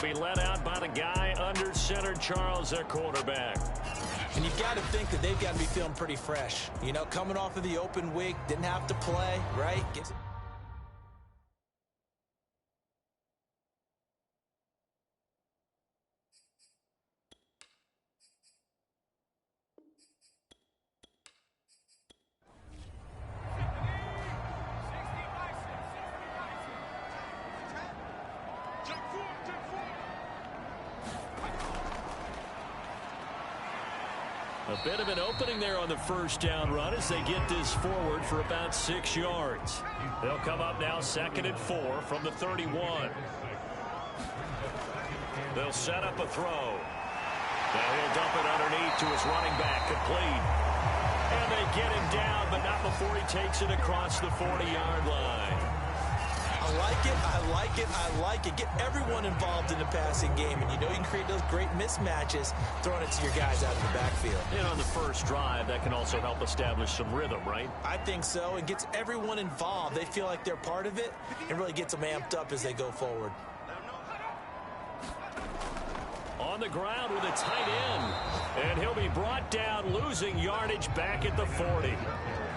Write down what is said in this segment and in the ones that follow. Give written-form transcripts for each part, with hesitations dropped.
be led out by the guy under center, Charles, their quarterback. And you've got to think that they've got to be feeling pretty fresh. You know, coming off of the open week, didn't have to play, right? A bit of an opening there on the first down run as they get this forward for about 6 yards. They'll come up now 2nd and 4 from the 31. They'll set up a throw. Now he'll dump it underneath to his running back, complete. And they get him down, but not before he takes it across the 40-yard line. I like it, I like it, I like it. Get everyone involved in the passing game, and you know you can create those great mismatches throwing it to your guys out of the backfield. And on the first drive, that can also help establish some rhythm, right? I think so. It gets everyone involved. They feel like they're part of it, and really gets them amped up as they go forward. On the ground with a tight end, and he'll be brought down, losing yardage back at the 40.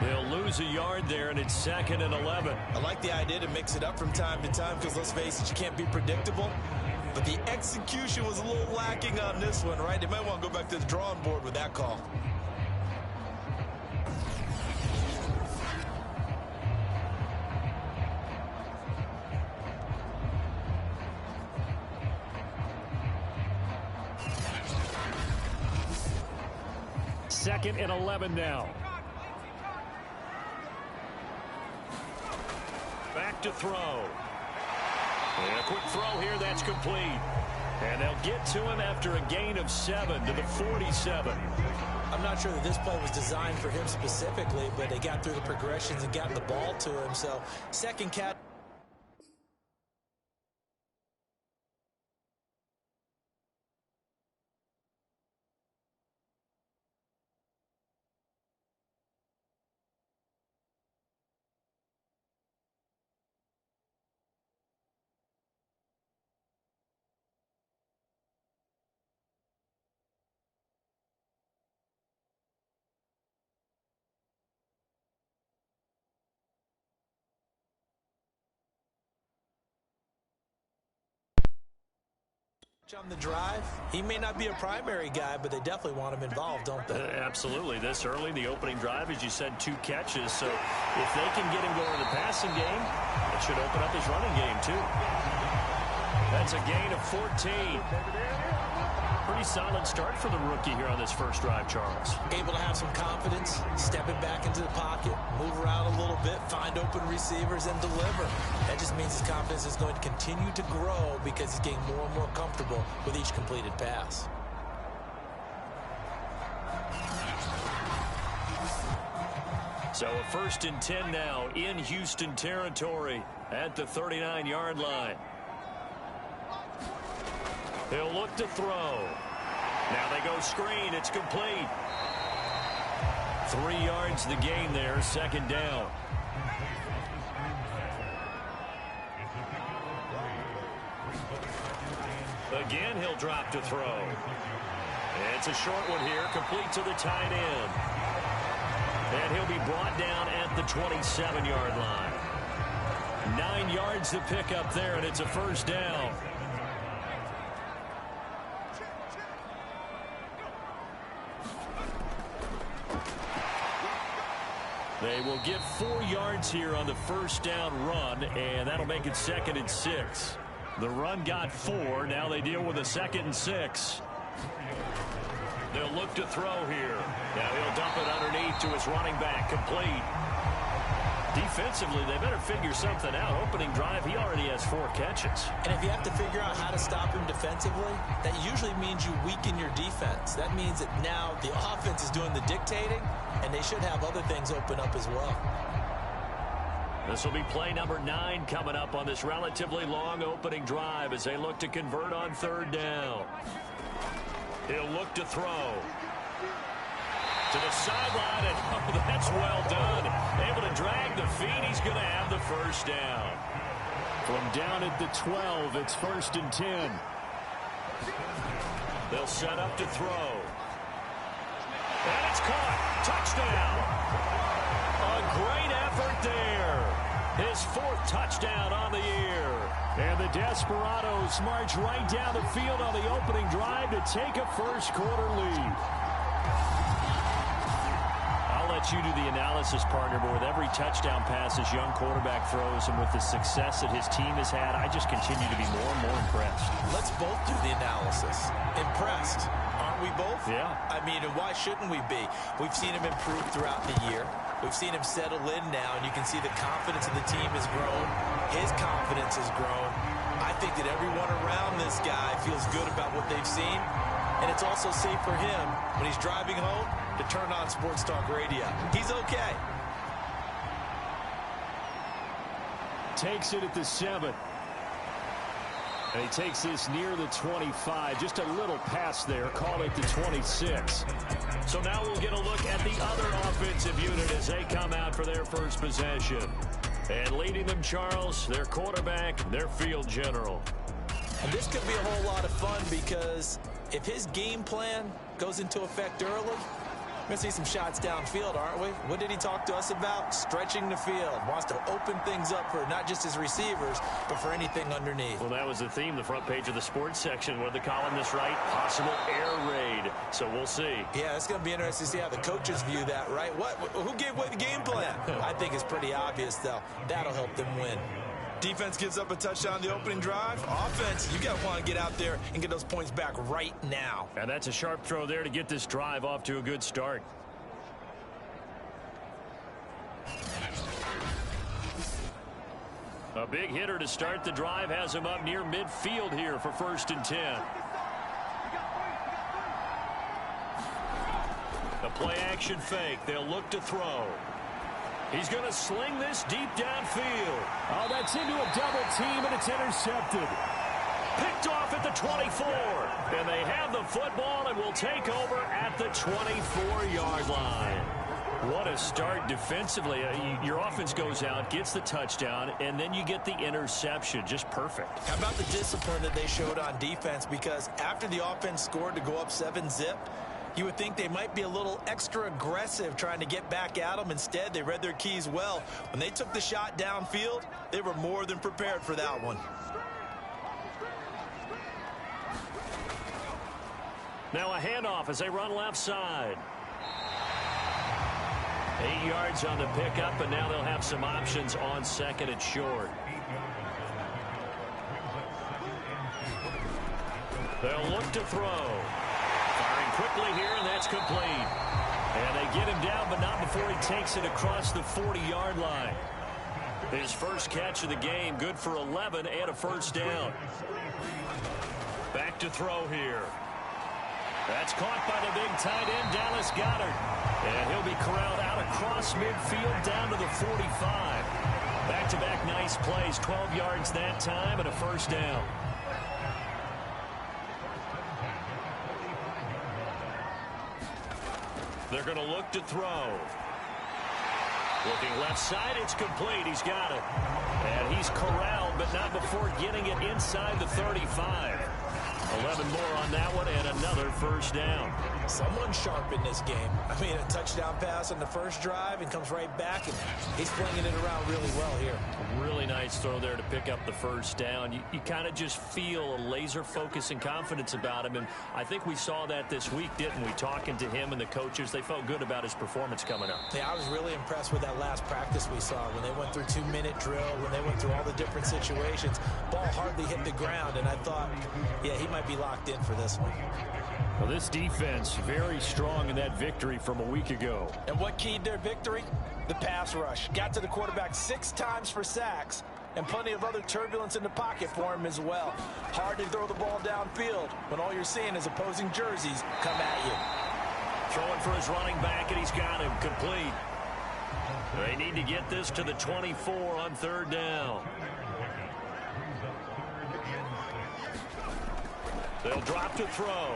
They'll lose a yard there, and it's 2nd and 11. I like the idea to mix it up from time to time because, let's face it, you can't be predictable. But the execution was a little lacking on this one, right? They might want to go back to the drawing board with that call. Second and 11 now. Back to throw. And a quick throw here, that's complete. And they'll get to him after a gain of 7 to the 47. I'm not sure that this play was designed for him specifically, but they got through the progressions and got the ball to him. So, second catch. On the drive, he may not be a primary guy, but they definitely want him involved, don't they? Absolutely. This early, the opening drive, as you said, 2 catches. So if they can get him going in the passing game, it should open up his running game, too. That's a gain of 14. Pretty solid start for the rookie here on this first drive, Charles. Able to have some confidence, stepping back into the pocket, move around a little bit, find open receivers, and deliver. That just means his confidence is going to continue to grow because he's getting more and more comfortable with each completed pass. So a 1st and 10 now in Houston territory at the 39-yard line. He'll look to throw. Now they go screen. It's complete. 3 yards the gain there. 2nd down. Again, he'll drop to throw. It's a short one here. Complete to the tight end. And he'll be brought down at the 27-yard line. 9 yards to pick up there, and it's a 1st down. They will get 4 yards here on the 1st down run, and that'll make it 2nd and 6. The run got 4. Now they deal with a 2nd and 6. They'll look to throw here. Now he'll dump it underneath to his running back, complete. Defensively, they better figure something out. Opening drive, he already has 4 catches. And if you have to figure out how to stop him defensively, that usually means you weaken your defense. That means that now the offense is doing the dictating, and they should have other things open up as well. This will be play number 9 coming up on this relatively long opening drive as they look to convert on 3rd down. He'll look to throw. To the sideline, and oh, that's well done. Able to drag the feet. He's going to have the 1st down. From down at the 12, it's 1st and 10. They'll set up to throw. And it's caught. Touchdown. A great effort there. His 4th touchdown on the year. And the Desperadoes march right down the field on the opening drive to take a first-quarter lead. I'll let you do the analysis, partner, but with every touchdown pass his young quarterback throws and with the success that his team has had, I just continue to be more and more impressed. Let's both do the analysis. Impressed. Aren't we both? Yeah. I mean, and why shouldn't we be? We've seen him improve throughout the year. We've seen him settle in now, and you can see the confidence of the team has grown. His confidence has grown. I think that everyone around this guy feels good about what they've seen, and it's also safe for him when he's driving home to turn on Sports Talk Radio. He's okay. Takes it at the 7. And he takes this near the 25. Just a little pass there. Call it the 26. So now we'll get a look at the other offensive unit as they come out for their first possession. And leading them, Charles, their quarterback, their field general. And this could be a whole lot of fun because if his game plan goes into effect early, we're going to see some shots downfield, aren't we? What did he talk to us about? Stretching the field. Wants to open things up for not just his receivers, but for anything underneath. Well, that was the theme, the front page of the sports section. What did the columnists write? Possible air raid. So we'll see. Yeah, it's going to be interesting to see how the coaches view that, right? Who gave away the game plan? I think it's pretty obvious, though. That'll help them win. Defense gives up a touchdown the opening drive. Offense, you got to want to get out there and get those points back right now. And that's a sharp throw there to get this drive off to a good start. A big hitter to start the drive has him up near midfield here for 1st and 10. A play-action fake. They'll look to throw. He's going to sling this deep downfield. Oh, that's into a double team, and it's intercepted. Picked off at the 24. And they have the football and will take over at the 24-yard line. What a start defensively. Your offense goes out, gets the touchdown, and then you get the interception. Just perfect. How about the discipline that they showed on defense? Because after the offense scored to go up 7-zip, you would think they might be a little extra aggressive trying to get back at them. Instead, they read their keys well. When they took the shot downfield, they were more than prepared for that one. Now a handoff as they run left side. 8 yards on the pickup, and now they'll have some options on 2nd and short. They'll look to throw. Firing quickly here, and that's complete. And they get him down, but not before he takes it across the 40-yard line. His first catch of the game, good for 11 and a 1st down. Back to throw here. That's caught by the big tight end, Dallas Goedert. And he'll be corralled out across midfield down to the 45. Back-to-back nice plays, 12 yards that time and a 1st down. They're going to look to throw. Looking left side, it's complete. He's got it. And he's corralled, but not before getting it inside the 35. 11 more on that one, and another 1st down. Someone sharp in this game. I mean, a touchdown pass on the first drive and comes right back, and he's flinging it around really well here. Really nice throw there to pick up the 1st down. You kind of just feel a laser focus and confidence about him, and I think we saw that this week, didn't we? Talking to him and the coaches, they felt good about his performance coming up. Yeah, I was really impressed with that last practice we saw when they went through 2-minute drill, when they went through all the different situations. Ball hardly hit the ground, and I thought, yeah, he might be locked in for this one. Well, this defense very strong in that victory from a week ago. And what keyed their victory? The pass rush. Got to the quarterback 6 times for sacks, and plenty of other turbulence in the pocket for him as well. Hard to throw the ball downfield when all you're seeing is opposing jerseys come at you. Throwing for his running back, and he's got him complete. They need to get this to the 24 on 3rd down. They'll drop to throw.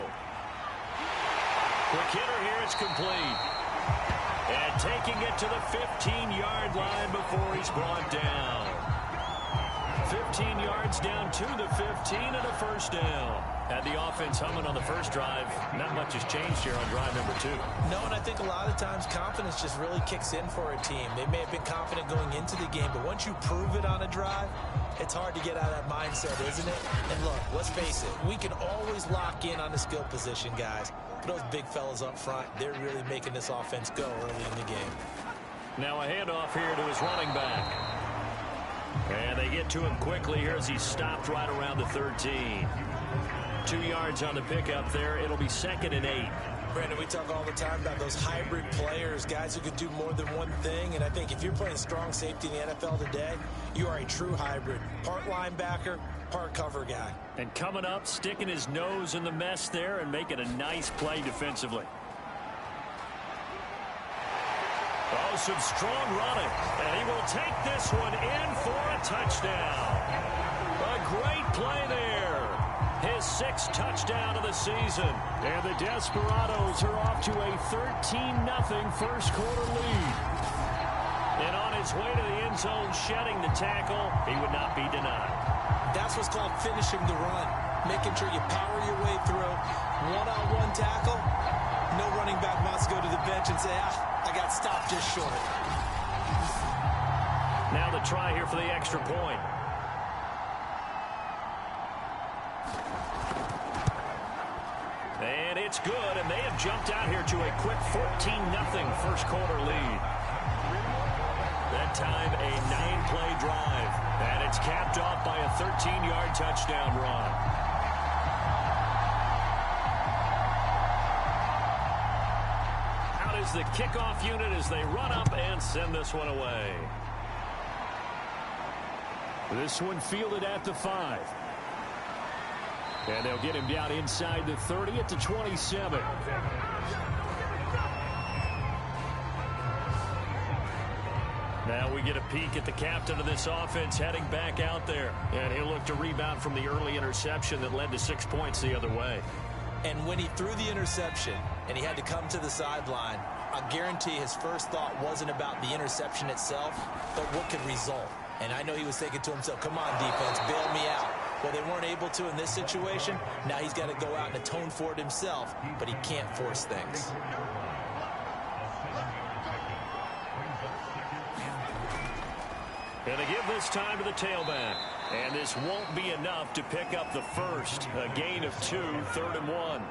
Quick hitter here, it's complete. And taking it to the 15-yard line before he's brought down. 15 yards down to the 15 and a first down. Had the offense humming on the first drive. Not much has changed here on drive number 2. No, and I think a lot of times confidence just really kicks in for a team. They may have been confident going into the game, but once you prove it on a drive, it's hard to get out of that mindset, isn't it? And look, let's face it, we can always lock in on the skill position, guys. But those big fellas up front, they're really making this offense go early in the game. Now a handoff here to his running back. And they get to him quickly here as he's stopped right around the 13. 2 yards on the pickup there. It'll be 2nd and 8. Brandon, we talk all the time about those hybrid players, guys who can do more than one thing. And I think if you're playing strong safety in the NFL today, you are a true hybrid. Part linebacker, part cover guy. And coming up, sticking his nose in the mess there and making a nice play defensively. Oh, some strong running. And he will take this one in for a touchdown. A great play there. His 6th touchdown of the season. And the Desperadoes are off to a 13-0 first quarter lead. And on his way to the end zone, shedding the tackle, he would not be denied. That's what's called finishing the run. Making sure you power your way through. One-on-one tackle. No running back wants to go to the bench and say, I got stopped just short. Now the try here for the extra point. And it's good, and they have jumped out here to a quick 14-0 first quarter lead. That time a 9-play drive, and it's capped off by a 13-yard touchdown run. Out is the kickoff unit as they run up and send this one away. This one fielded at the 5. And they'll get him down inside the 30 at the 27. Now we get a peek at the captain of this offense heading back out there. And he'll look to rebound from the early interception that led to 6 points the other way. And when he threw the interception and he had to come to the sideline, I guarantee his first thought wasn't about the interception itself, but what could result. And I know he was thinking to himself, come on, defense, bail me out. Well, they weren't able to in this situation. Now he's got to go out and atone for it himself, but he can't force things. Gonna give this time to the tailback. And this won't be enough to pick up the first. A gain of 2, 3rd and 1.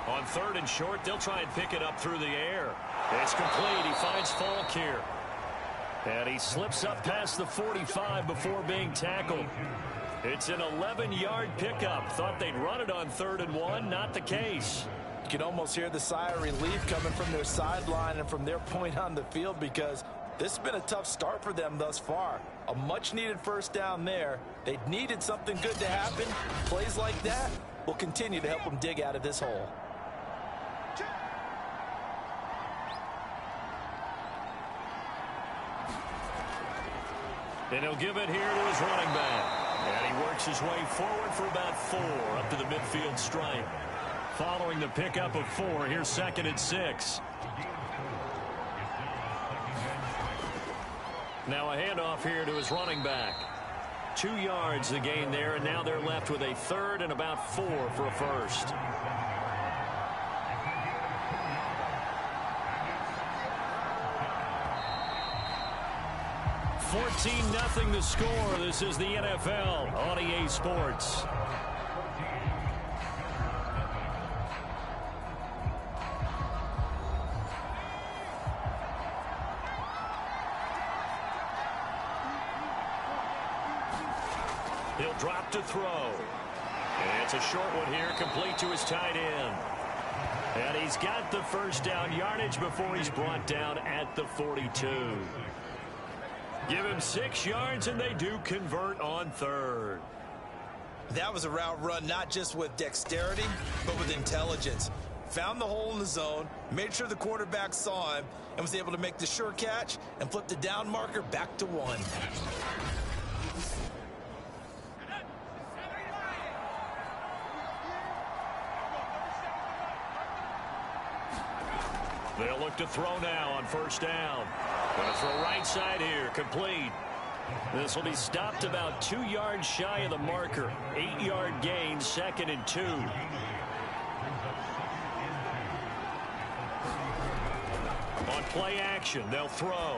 On 3rd and short, they'll try and pick it up through the air. It's complete. He finds Falk here. And he slips up past the 45 before being tackled. It's an 11-yard pickup. Thought they'd run it on 3rd and 1. Not the case. You can almost hear the sigh of relief coming from their sideline and from their point on the field, because this has been a tough start for them thus far. A much-needed first down there. They needed something good to happen. Plays like that will continue to help them dig out of this hole. And he'll give it here to his running back. And he works his way forward for about 4 up to the midfield stripe. Following the pickup of 4, here's 2nd and 6. Now a handoff here to his running back. 2 yards the gain there, and now they're left with a 3rd and about 4 for a first. 14-0 the score. This is the NFL on EA Sports. He'll drop to throw. And it's a short one here, complete to his tight end. And he's got the first down yardage before he's brought down at the 42. Give him 6 yards, and they do convert on 3rd. That was a route run not just with dexterity, but with intelligence. Found the hole in the zone, made sure the quarterback saw him, and was able to make the sure catch and flip the down marker back to 1. They'll look to throw now on first down. Going to throw right side here, complete. This will be stopped about 2 yards shy of the marker. 8-yard gain, 2nd and 2. On play action, they'll throw.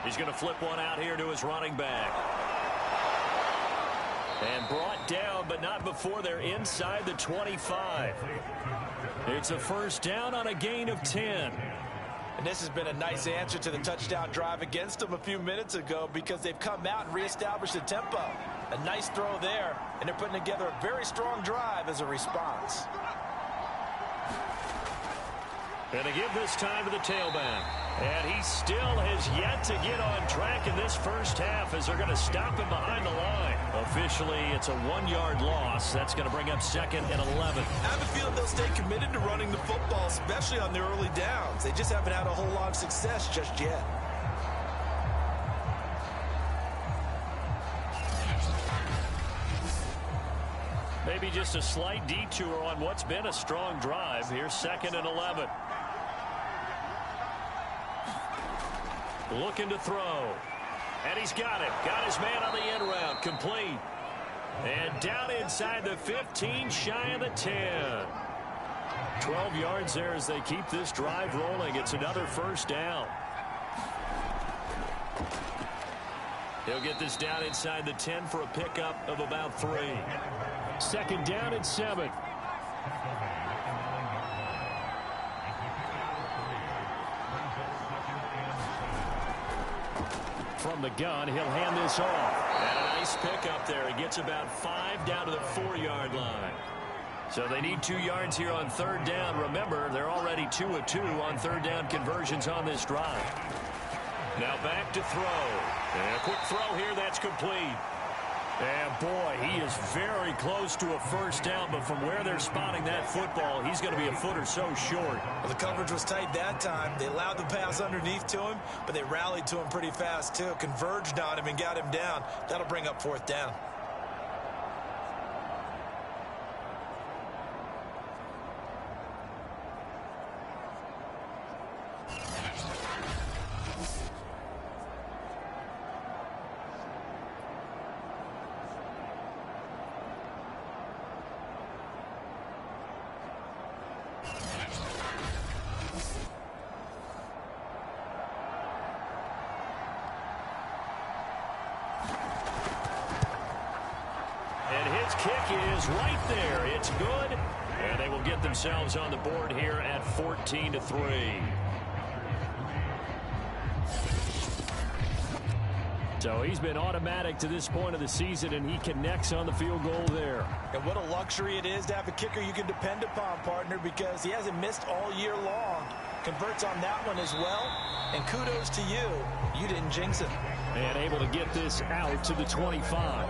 He's going to flip one out here to his running back. And brought down, but not before they're inside the 25. It's a first down on a gain of 10. And this has been a nice answer to the touchdown drive against them a few minutes ago because they've come out and reestablished the tempo. A nice throw there, and they're putting together a very strong drive as a response. And to give this time to the tailback. And he still has yet to get on track in this first half as they're going to stop him behind the line. Officially, it's a 1-yard loss. That's going to bring up 2nd and 11. I have a feeling they'll stay committed to running the football, especially on their early downs. They just haven't had a whole lot of success just yet. Maybe just a slight detour on what's been a strong drive. Here's 2nd and 11. Looking to throw. And he's got it. Got his man on the end route. Complete. And down inside the 15, shy of the 10. 12 yards there as they keep this drive rolling. It's another first down. He'll get this down inside the 10 for a pickup of about 3. 2nd down and 7. From the gun, he'll hand this off. And a nice pickup there. He gets about 5 down to the 4-yard line. So they need 2 yards here on 3rd down. Remember, they're already 2 of 2 on 3rd down conversions on this drive. Now back to throw. And a quick throw here, that's complete. And boy, he is very close to a first down, but from where they're spotting that football, he's going to be a foot or so short. Well, the coverage was tight that time. They allowed the pass underneath to him, but they rallied to him pretty fast too, converged on him and got him down. That'll bring up 4th down. Kick is right there. It's good. And they will get themselves on the board here at 14-3. So he's been automatic to this point of the season, and he connects on the field goal there. And what a luxury it is to have a kicker you can depend upon, partner, because he hasn't missed all year long. Converts on that one as well. And kudos to you. You didn't jinx it. And able to get this out to the 25.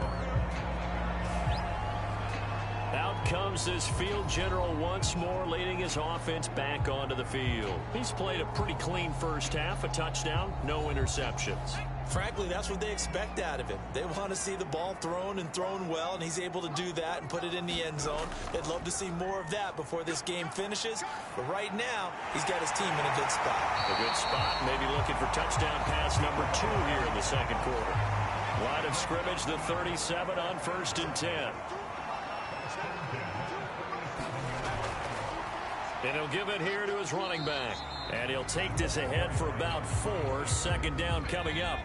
Out comes this field general once more, leading his offense back onto the field. He's played a pretty clean first half, a touchdown, no interceptions. Frankly, that's what they expect out of him. They want to see the ball thrown and thrown well, and he's able to do that and put it in the end zone. They'd love to see more of that before this game finishes. But right now, he's got his team in a good spot. A good spot, maybe looking for touchdown pass number 2 here in the second quarter. Line of scrimmage, the 37 on 1st and 10. And he'll give it here to his running back. And he'll take this ahead for about 4. 2nd down coming up.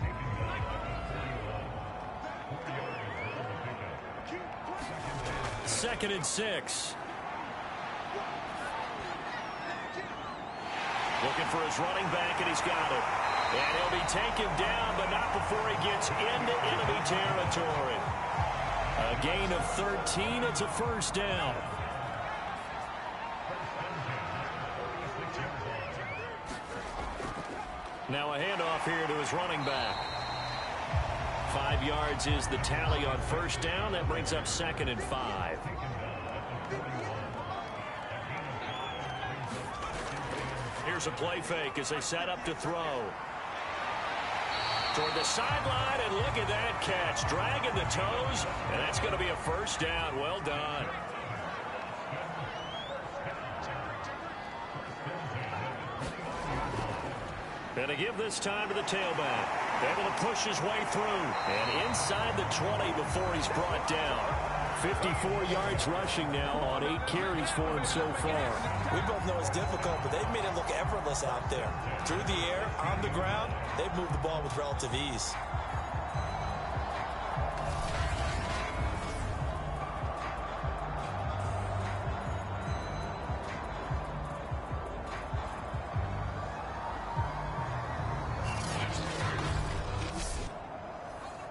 Second and 6. Looking for his running back, and he's got it. And he'll be taken down, but not before he gets into enemy territory. A gain of 13. It's a first down. Now a handoff here to his running back. 5 yards is the tally on first down. That brings up 2nd and 5. Here's a play fake as they set up to throw. Toward the sideline, and look at that catch. Dragging the toes, and that's going to be a first down. Well done. And to give this time to the tailback. Able to push his way through. And inside the 20 before he's brought down. 54 yards rushing now on 8 carries for him so far. We both know it's difficult, but they've made it look effortless out there. Through the air, on the ground, they've moved the ball with relative ease.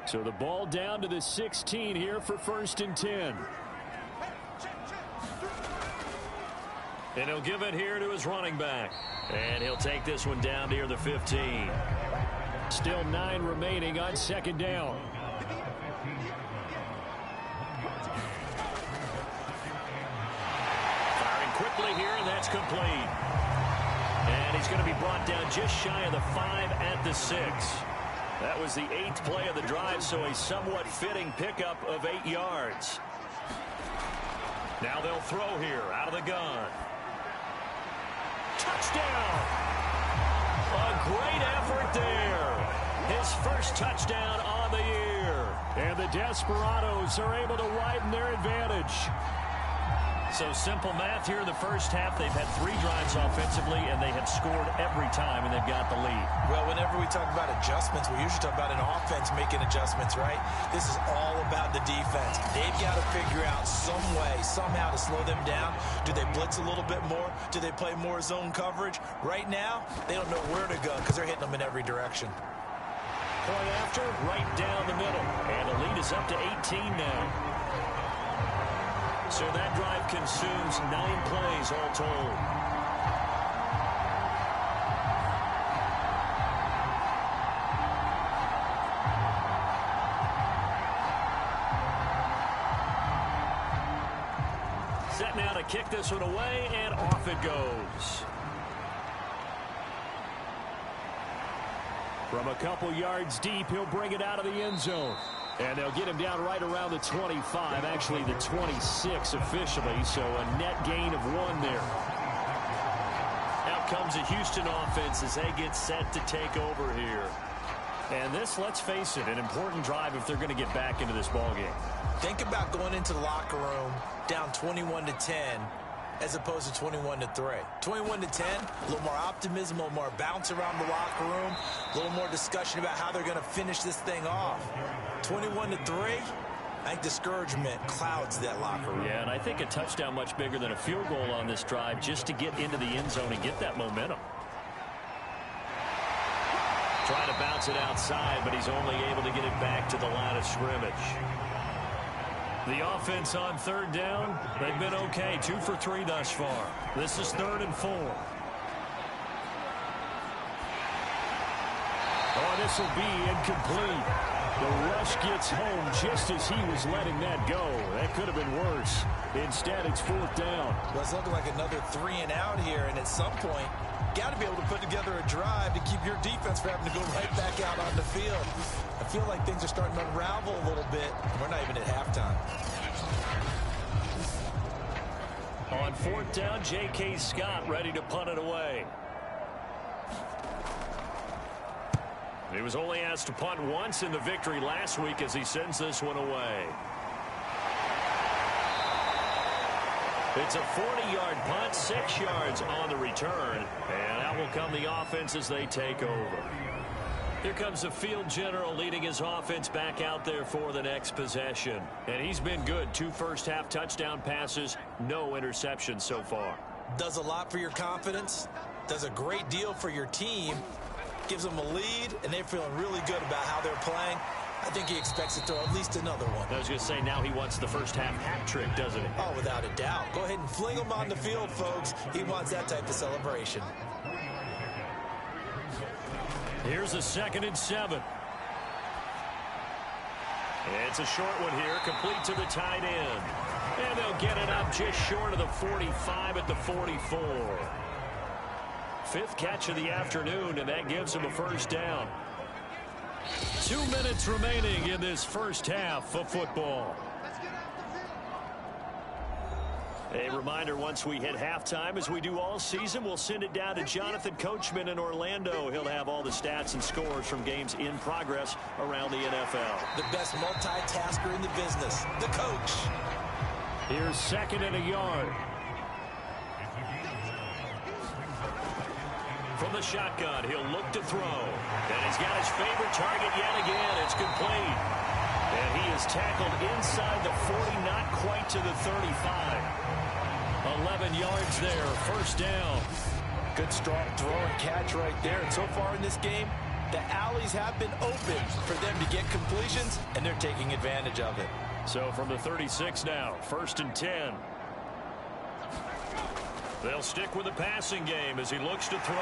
So the ball down to the 16 here for 1st and 10. And he'll give it here to his running back. And he'll take this one down near the 15. Still 9 remaining on 2nd down. Firing quickly here, and that's complete. And he's going to be brought down just shy of the 5 at the 6. That was the 8th play of the drive, so a somewhat fitting pickup of 8 yards. Now they'll throw here out of the gun. Touchdown! A great effort there. His first touchdown on the year. And the Desperadoes are able to widen their advantage. So simple math here in the first half. They've had 3 drives offensively, and they have scored every time, and they've got the lead. Well, whenever we talk about adjustments, we usually talk about an offense making adjustments, right? This is all about the defense. They've got to figure out some way, somehow to slow them down. Do they blitz a little bit more? Do they play more zone coverage? Right now, they don't know where to go because they're hitting them in every direction. Point after, right down the middle. And the lead is up to 18 now. So that drive consumes 9 plays all told. Set now to kick this one away, and off it goes. From a couple yards deep, he'll bring it out of the end zone. And they'll get him down right around the 25, actually the 26 officially, so a net gain of 1 there. Out comes the Houston offense as they get set to take over here. And this, let's face it, an important drive if they're going to get back into this ballgame. Think about going into the locker room down 21-10 as opposed to 21-3. 21-10, a little more optimism, a little more bounce around the locker room, a little more discussion about how they're going to finish this thing off. 21-3, I think discouragement clouds that locker room. Yeah, and I think a touchdown much bigger than a field goal on this drive just to get into the end zone and get that momentum. Trying to bounce it outside, but he's only able to get it back to the line of scrimmage. The offense on 3rd down, they've been okay. 2 for 3 thus far. This is 3rd and 4. Oh, this will be incomplete. The rush gets home just as he was letting that go. That could have been worse. Instead, it's 4th down. Well, it's looking like another 3 and out here, and at some point, got to be able to put together a drive to keep your defense from having to go right back out on the field. I feel like things are starting to unravel a little bit. We're not even at halftime. On 4th down, J.K. Scott ready to punt it away. He was only asked to punt once in the victory last week as he sends this one away. It's a 40-yard punt, 6 yards on the return, and out will come the offense as they take over. Here comes the field general leading his offense back out there for the next possession. And he's been good. 2 first-half touchdown passes, no interceptions so far. Does a lot for your confidence, does a great deal for your team, gives them a lead, and they're feeling really good about how they're playing. I think he expects to throw at least another one. I was going to say, now he wants the first-half hat trick, doesn't he? Oh, without a doubt. Go ahead and fling him on the field, folks. He wants that type of celebration. Here's a 2nd and 7. It's a short one here, complete to the tight end. And they'll get it up just short of the 45 at the 44. 5th catch of the afternoon, and that gives him a first down. 2 minutes remaining in this first half of football. A reminder, once we hit halftime, as we do all season, we'll send it down to Jonathan Coachman in Orlando. He'll have all the stats and scores from games in progress around the NFL. The best multitasker in the business, the coach. Here's 2nd and a yard. From the shotgun, he'll look to throw. And he's got his favorite target yet again. It's complete. And he is tackled inside the 40, not quite to the 35. 11 yards there, 1st down. Good strong throw and catch right there. And so far in this game, the alleys have been open for them to get completions, and they're taking advantage of it. So from the 36 now, 1st and 10. They'll stick with the passing game as he looks to throw.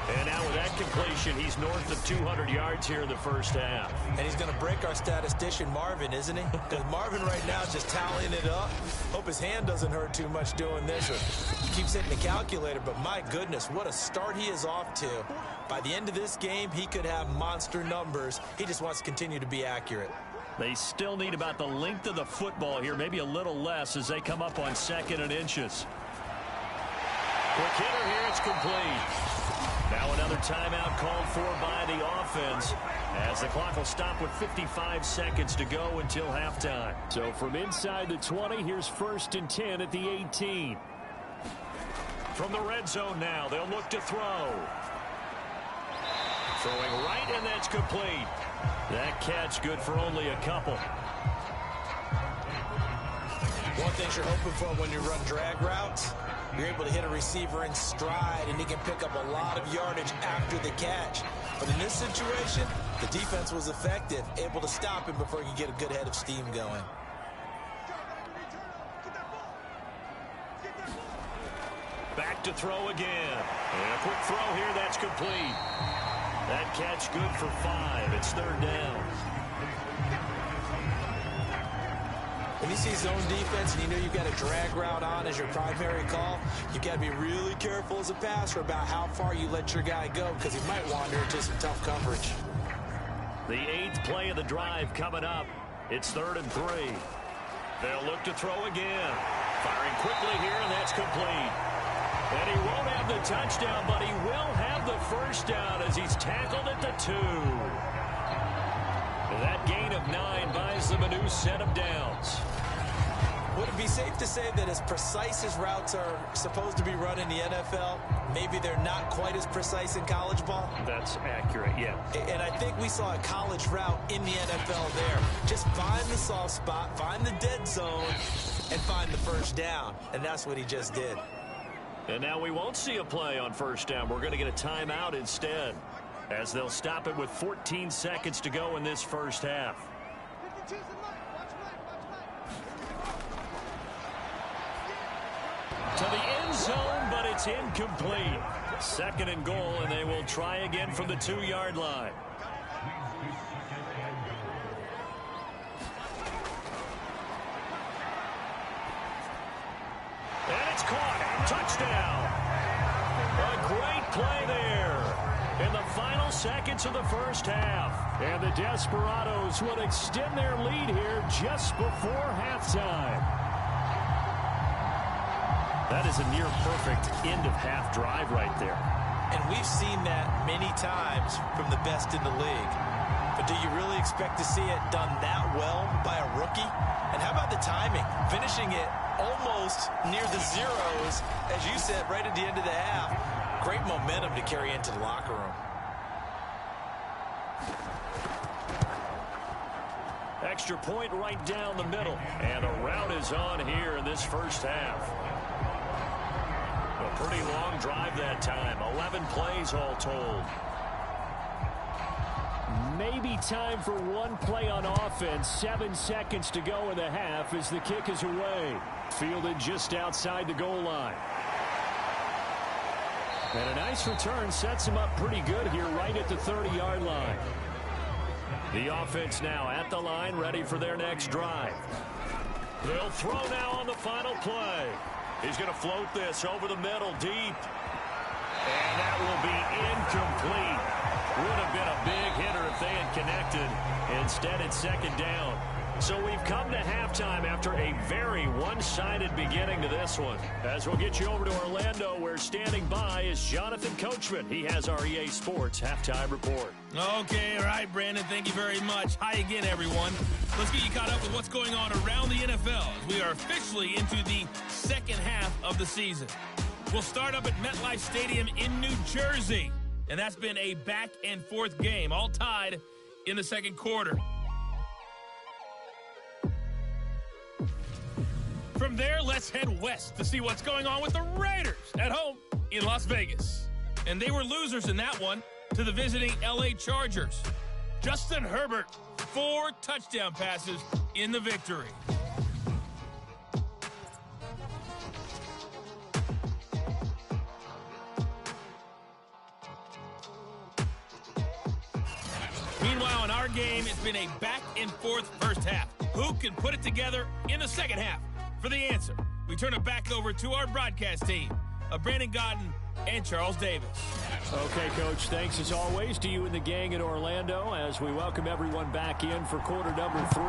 And now with that completion, he's north of 200 yards here in the 1st half. And he's going to break our statistician Marvin, isn't he? Because Marvin right now is just tallying it up. Hope his hand doesn't hurt too much doing this. Or he keeps hitting the calculator, but my goodness, what a start he is off to. By the end of this game, he could have monster numbers. He just wants to continue to be accurate. They still need about the length of the football here, maybe a little less as they come up on 2nd and inches. Quick hitter here, it's complete. Now another timeout called for by the offense as the clock will stop with 55 seconds to go until halftime. So from inside the 20, here's 1st and 10 at the 18. From the red zone now, they'll look to throw. Throwing right, and that's complete. That catch good for only a couple. One thing you're hoping for when you run drag routes, you're able to hit a receiver in stride, and he can pick up a lot of yardage after the catch. But in this situation, the defense was effective, able to stop him before he could get a good head of steam going. Back to throw again. And a quick throw here, that's complete. That catch good for 5. It's 3rd down. When you see zone defense and you know you've got a drag route on as your primary call, you've got to be really careful as a passer about how far you let your guy go because he might wander into some tough coverage. The 8th play of the drive coming up. It's 3rd and 3. They'll look to throw again. Firing quickly here, and that's complete. And he won't have the touchdown, but he will have the 1st down as he's tackled at the 2. That gain of 9 buys them a new set of downs. Would it be safe to say that as precise as routes are supposed to be run in the NFL, maybe they're not quite as precise in college ball? That's accurate, yeah. And I think we saw a college route in the NFL there. Just find the soft spot, find the dead zone, and find the 1st down. And that's what he just did. And now we won't see a play on 1st down. We're going to get a timeout instead, as they'll stop it with 14 seconds to go in this 1st half. To the end zone, but it's incomplete. 2nd and goal, and they will try again from the 2-yard line. And it's caught. Touchdown. A great play there in the final seconds of the 1st half. And the Desperadoes will extend their lead here just before halftime. That is a near-perfect end-of-half drive right there. And we've seen that many times from the best in the league. But do you really expect to see it done that well by a rookie? And how about the timing? Finishing it almost near the zeros, as you said, right at the end of the half. Great momentum to carry into the locker room. Extra point right down the middle. And a rout is on here in this 1st half. A pretty long drive that time. 11 plays all told. Maybe time for one play on offense. 7 seconds to go in the half as the kick is away. Fielded just outside the goal line. And a nice return sets him up pretty good here right at the 30-yard line. The offense now at the line, ready for their next drive. They'll throw now on the final play. He's going to float this over the middle deep. And that will be incomplete. Would have been a big hitter if they had connected. Instead, it's second down. So we've come to halftime after a very one-sided beginning to this one. As we'll get you over to Orlando, where standing by is Jonathan Coachman. He has our EA Sports halftime report. Okay, all right, Brandon, thank you very much. Hi again, everyone. Let's get you caught up with what's going on around the NFL as we are officially into the second half of the season. We'll start up at MetLife Stadium in New Jersey, and that's been a back-and-forth game, all tied in the second quarter. From there, let's head west to see what's going on with the Raiders at home in Las Vegas. And they were losers in that one to the visiting LA Chargers. Justin Herbert, 4 touchdown passes in the victory. Meanwhile, in our game, it's been a back-and-forth first half. Who can put it together in the second half? For the answer, we turn it back over to our broadcast team of Brandon Godden and Charles Davis. Okay, Coach, thanks as always to you and the gang in Orlando as we welcome everyone back in for quarter number 3.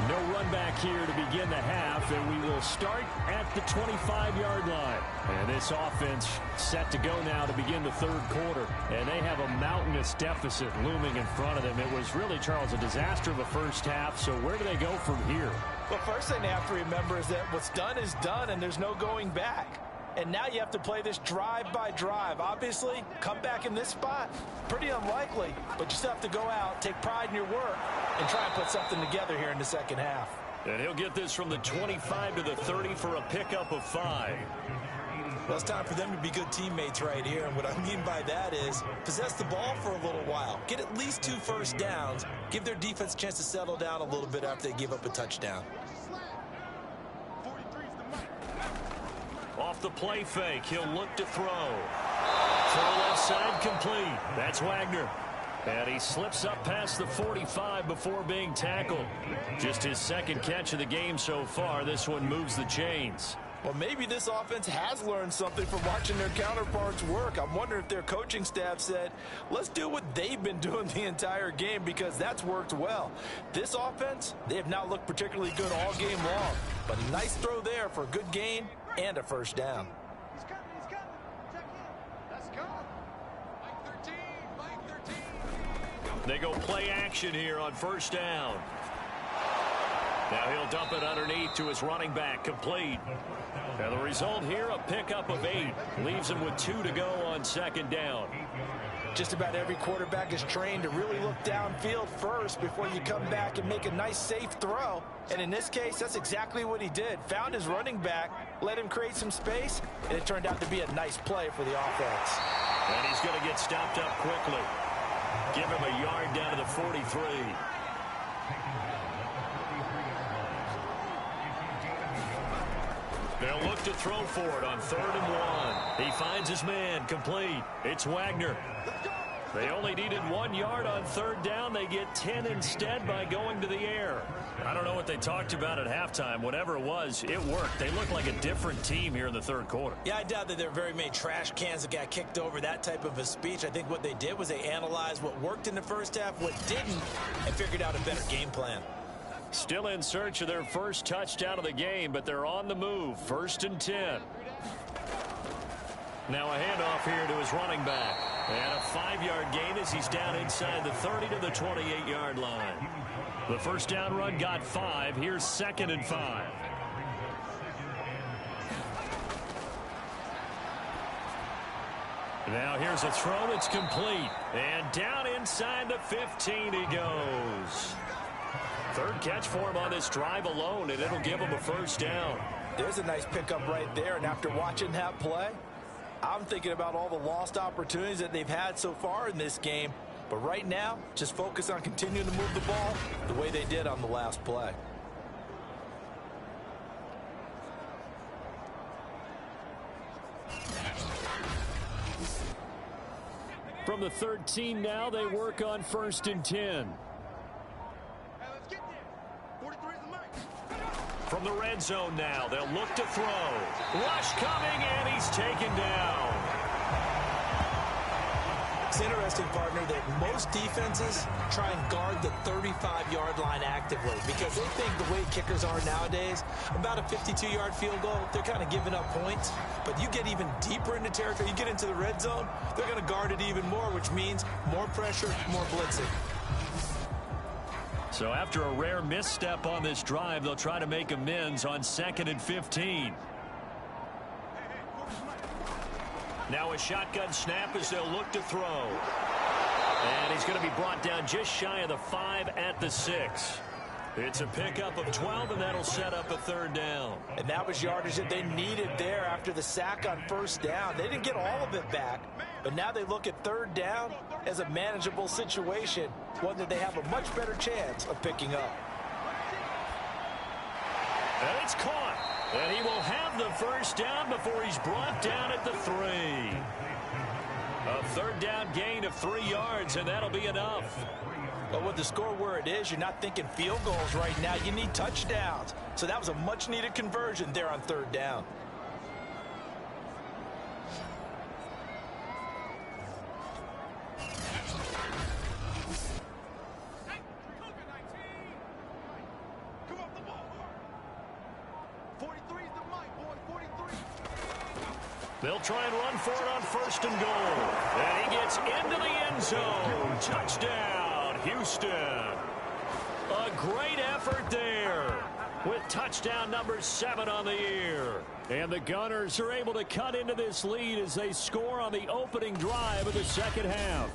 No run back here to begin the half, and we will start at the 25-yard line. And this offense set to go now to begin the third quarter. And they have a mountainous deficit looming in front of them. It was really, Charles, a disaster of a first half. So where do they go from here? Well, first thing they have to remember is that what's done is done, and there's no going back. And now you have to play this drive by drive. Obviously, come back in this spot, pretty unlikely. But you still have to go out, take pride in your work, and try and put something together here in the second half. And he'll get this from the 25 to the 30 for a pickup of 5. Well, it's time for them to be good teammates right here. And what I mean by that is possess the ball for a little while. Get at least 2 first downs. Give their defense a chance to settle down a little bit after they give up a touchdown. Off the play fake, he'll look to throw. Throw left side complete. That's Wagner. And he slips up past the 45 before being tackled. Just his second catch of the game so far. This one moves the chains. Well, maybe this offense has learned something from watching their counterparts work. I'm wondering if their coaching staff said, let's do what they've been doing the entire game, because that's worked well. This offense, they have not looked particularly good all game long. But a nice throw there for a good gain and a first down. He's coming. Check in. Let's go. Mike 13. They go play action here on first down. Now he'll dump it underneath to his running back, complete. And the result here, a pickup of 8. Leaves him with 2 to go on second down. Just about every quarterback is trained to really look downfield first before you come back and make a nice, safe throw. And in this case, that's exactly what he did. Found his running back, let him create some space, and it turned out to be a nice play for the offense. And he's going to get stopped up quickly. Give him a yard down to the 43. They'll look to throw for it on 3rd and 1. He finds his man, complete. It's Wagner. They only needed 1 yard on 3rd down. They get 10 instead by going to the air. I don't know what they talked about at halftime. Whatever it was, it worked. They look like a different team here in the third quarter. Yeah, I doubt that there are very many trash cans that got kicked over, that type of a speech. I think what they did was they analyzed what worked in the first half, what didn't, and figured out a better game plan. Still in search of their first touchdown of the game, but they're on the move. 1st and 10. Now a handoff here to his running back. And a 5-yard gain as he's down inside the 30 to the 28-yard line. The first down run got 5. Here's 2nd and 5. Now here's a throw that's complete. And down inside the 15 he goes. 3rd catch for him on this drive alone, and it'll give him a first down. There's a nice pickup right there, and after watching that play, I'm thinking about all the lost opportunities that they've had so far in this game. But right now, just focus on continuing to move the ball the way they did on the last play. From the 13 now, they work on 1st and 10. From the red zone now, they'll look to throw. Rush coming, and he's taken down. It's interesting, partner, that most defenses try and guard the 35-yard line actively because they think the way kickers are nowadays, about a 52-yard field goal, they're kind of giving up points. But you get even deeper into territory, you get into the red zone, they're going to guard it even more, which means more pressure, more blitzing. So after a rare misstep on this drive, they'll try to make amends on 2nd and 15. Now a shotgun snap as they'll look to throw. And he's going to be brought down just shy of the 5 at the 6. It's a pickup of 12, and that'll set up a 3rd down. And that was yardage that they needed there after the sack on 1st down. They didn't get all of it back, but now they look at 3rd down as a manageable situation, one that they have a much better chance of picking up. And it's caught. And he will have the 1st down before he's brought down at the 3. A 3rd down gain of 3 yards, and that'll be enough. But with the score where it is, you're not thinking field goals right now. You need touchdowns. So that was a much-needed conversion there on 3rd down. They'll try and run for it on 1st and goal. And he gets into the end zone. Touchdown, Houston. A great effort there with touchdown number 7 on the year. And the Gunners are able to cut into this lead as they score on the opening drive of the 2nd half.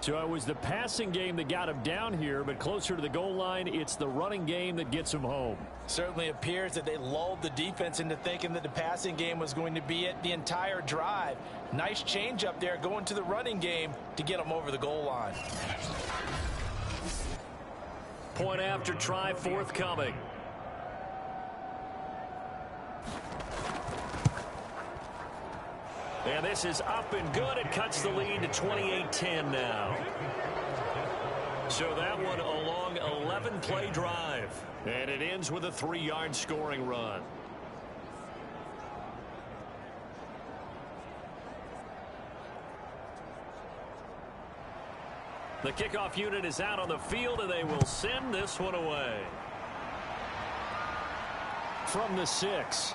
So it was the passing game that got him down here, but closer to the goal line, it's the running game that gets him home. Certainly appears that they lulled the defense into thinking that the passing game was going to be it the entire drive. Nice change up there going to the running game to get them over the goal line. Point after try forthcoming. And this is up and good. It cuts the lead to 28-10 now. So that one a long 11-play drive. And it ends with a 3-yard scoring run. The kickoff unit is out on the field, and they will send this one away. From the 6.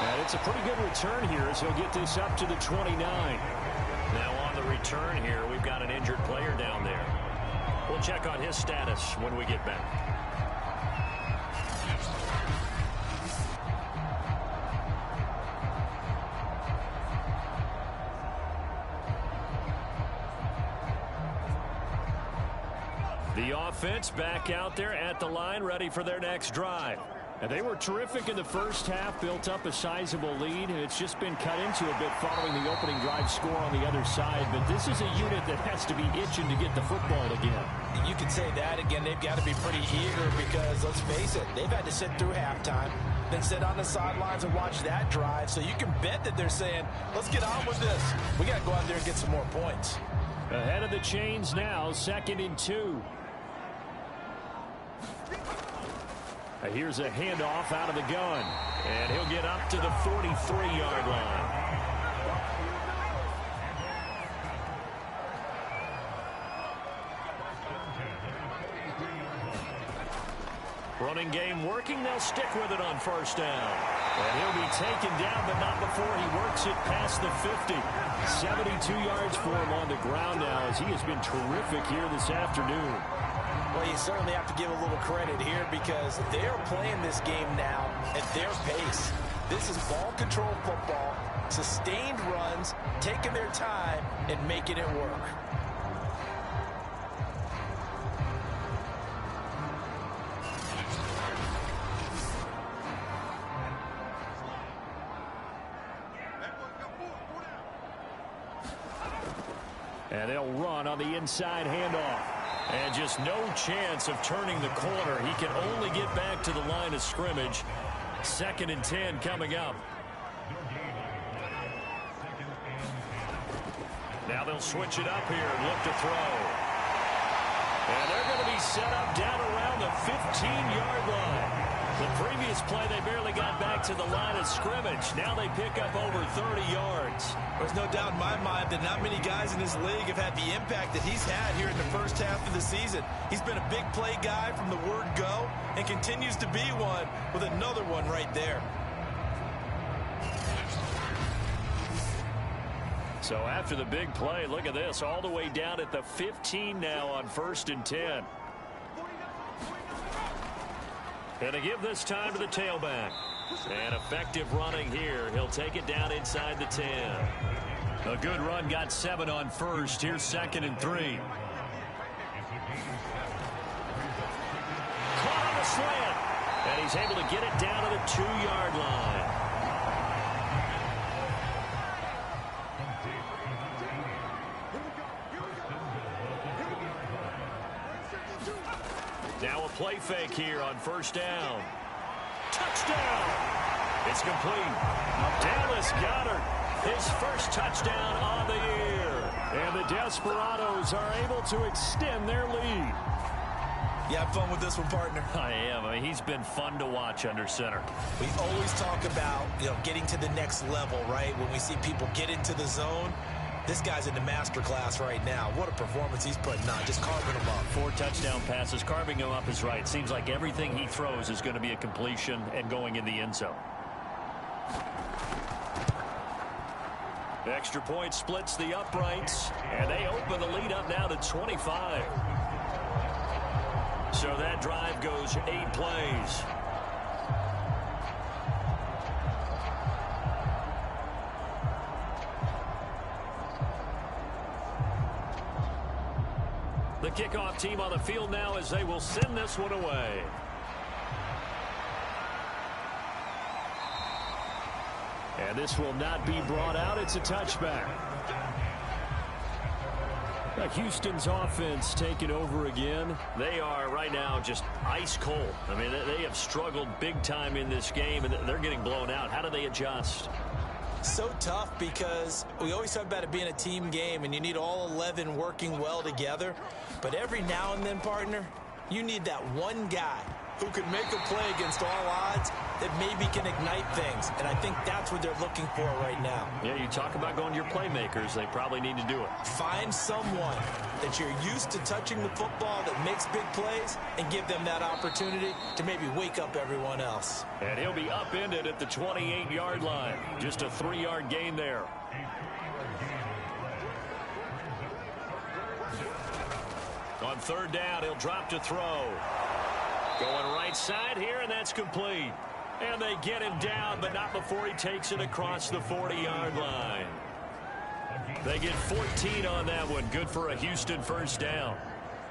And it's a pretty good return here as he'll get this up to the 29. Now on the return here, we've got an injured player down there. We'll check on his status when we get back. The offense back out there at the line, ready for their next drive. And they were terrific in the first half, built up a sizable lead, and it's just been cut into a bit following the opening drive score on the other side. But this is a unit that has to be itching to get the football again. You could say that again. They've got to be pretty eager because, let's face it, they've had to sit through halftime, then sit on the sidelines and watch that drive. So you can bet that they're saying, let's get on with this. We got to go out there and get some more points. Ahead of the chains now, 2nd and 2. Here's a handoff out of the gun, and he'll get up to the 43-yard line. Running game working. They'll stick with it on 1st down. And he'll be taken down, but not before he works it past the 50. 72 yards for him on the ground now as he has been terrific here this afternoon. Well, you certainly have to give a little credit here because they're playing this game now at their pace. This is ball control football, sustained runs, taking their time and making it work. And they'll run on the inside handoff. And just no chance of turning the corner. He can only get back to the line of scrimmage. 2nd and 10 coming up. Now they'll switch it up here and look to throw. And they're going to be set up down around the 15-yard line. The previous play, they barely got back to the line of scrimmage. Now they pick up over 30 yards. There's no doubt in my mind that not many guys in this league have had the impact that he's had here in the first half of the season. He's been a big play guy from the word go and continues to be one with another one right there. So after the big play, look at this, all the way down at the 15 now on 1st and 10. And to give this time to the tailback. And effective running here. He'll take it down inside the 10. A good run, got 7 on 1st. Here's 2nd and 3. Caught on the slant. And he's able to get it down to the 2-yard line. Now a play fake here on 1st down. Touchdown! It's complete. Dallas Goedert, his first touchdown on the year. And the Desperadoes are able to extend their lead. You have fun with this one, partner? I am. I mean, he's been fun to watch under center. We always talk about, getting to the next level, right? When we see people get into the zone. This guy's in the master class right now. What a performance he's putting on, just carving them up. 4 touchdown passes. Carving him up is right. Seems like everything he throws is going to be a completion and going in the end zone. The extra point splits the uprights, and they open the lead up now to 25. So that drive goes 8 plays. The kickoff team on the field now as they will send this one away. And this will not be brought out. It's a touchback. Houston's offense taking over again. They are right now just ice cold. I mean, they have struggled big time in this game, and they're getting blown out. How do they adjust? So tough because we always talk about it being a team game and you need all 11 working well together. But every now and then, partner, you need that one guy who can make a play against all odds that maybe can ignite things. And I think that's what they're looking for right now. Yeah, you talk about going to your playmakers. They probably need to do it. Find someone that you're used to touching the football that makes big plays and give them that opportunity to maybe wake up everyone else. And he'll be upended at the 28-yard line. Just a 3-yard gain there. On 3rd down, he'll drop to throw. Going right side here, and that's complete. And they get him down, but not before he takes it across the 40-yard line. They get 14 on that one. Good for a Houston 1st down.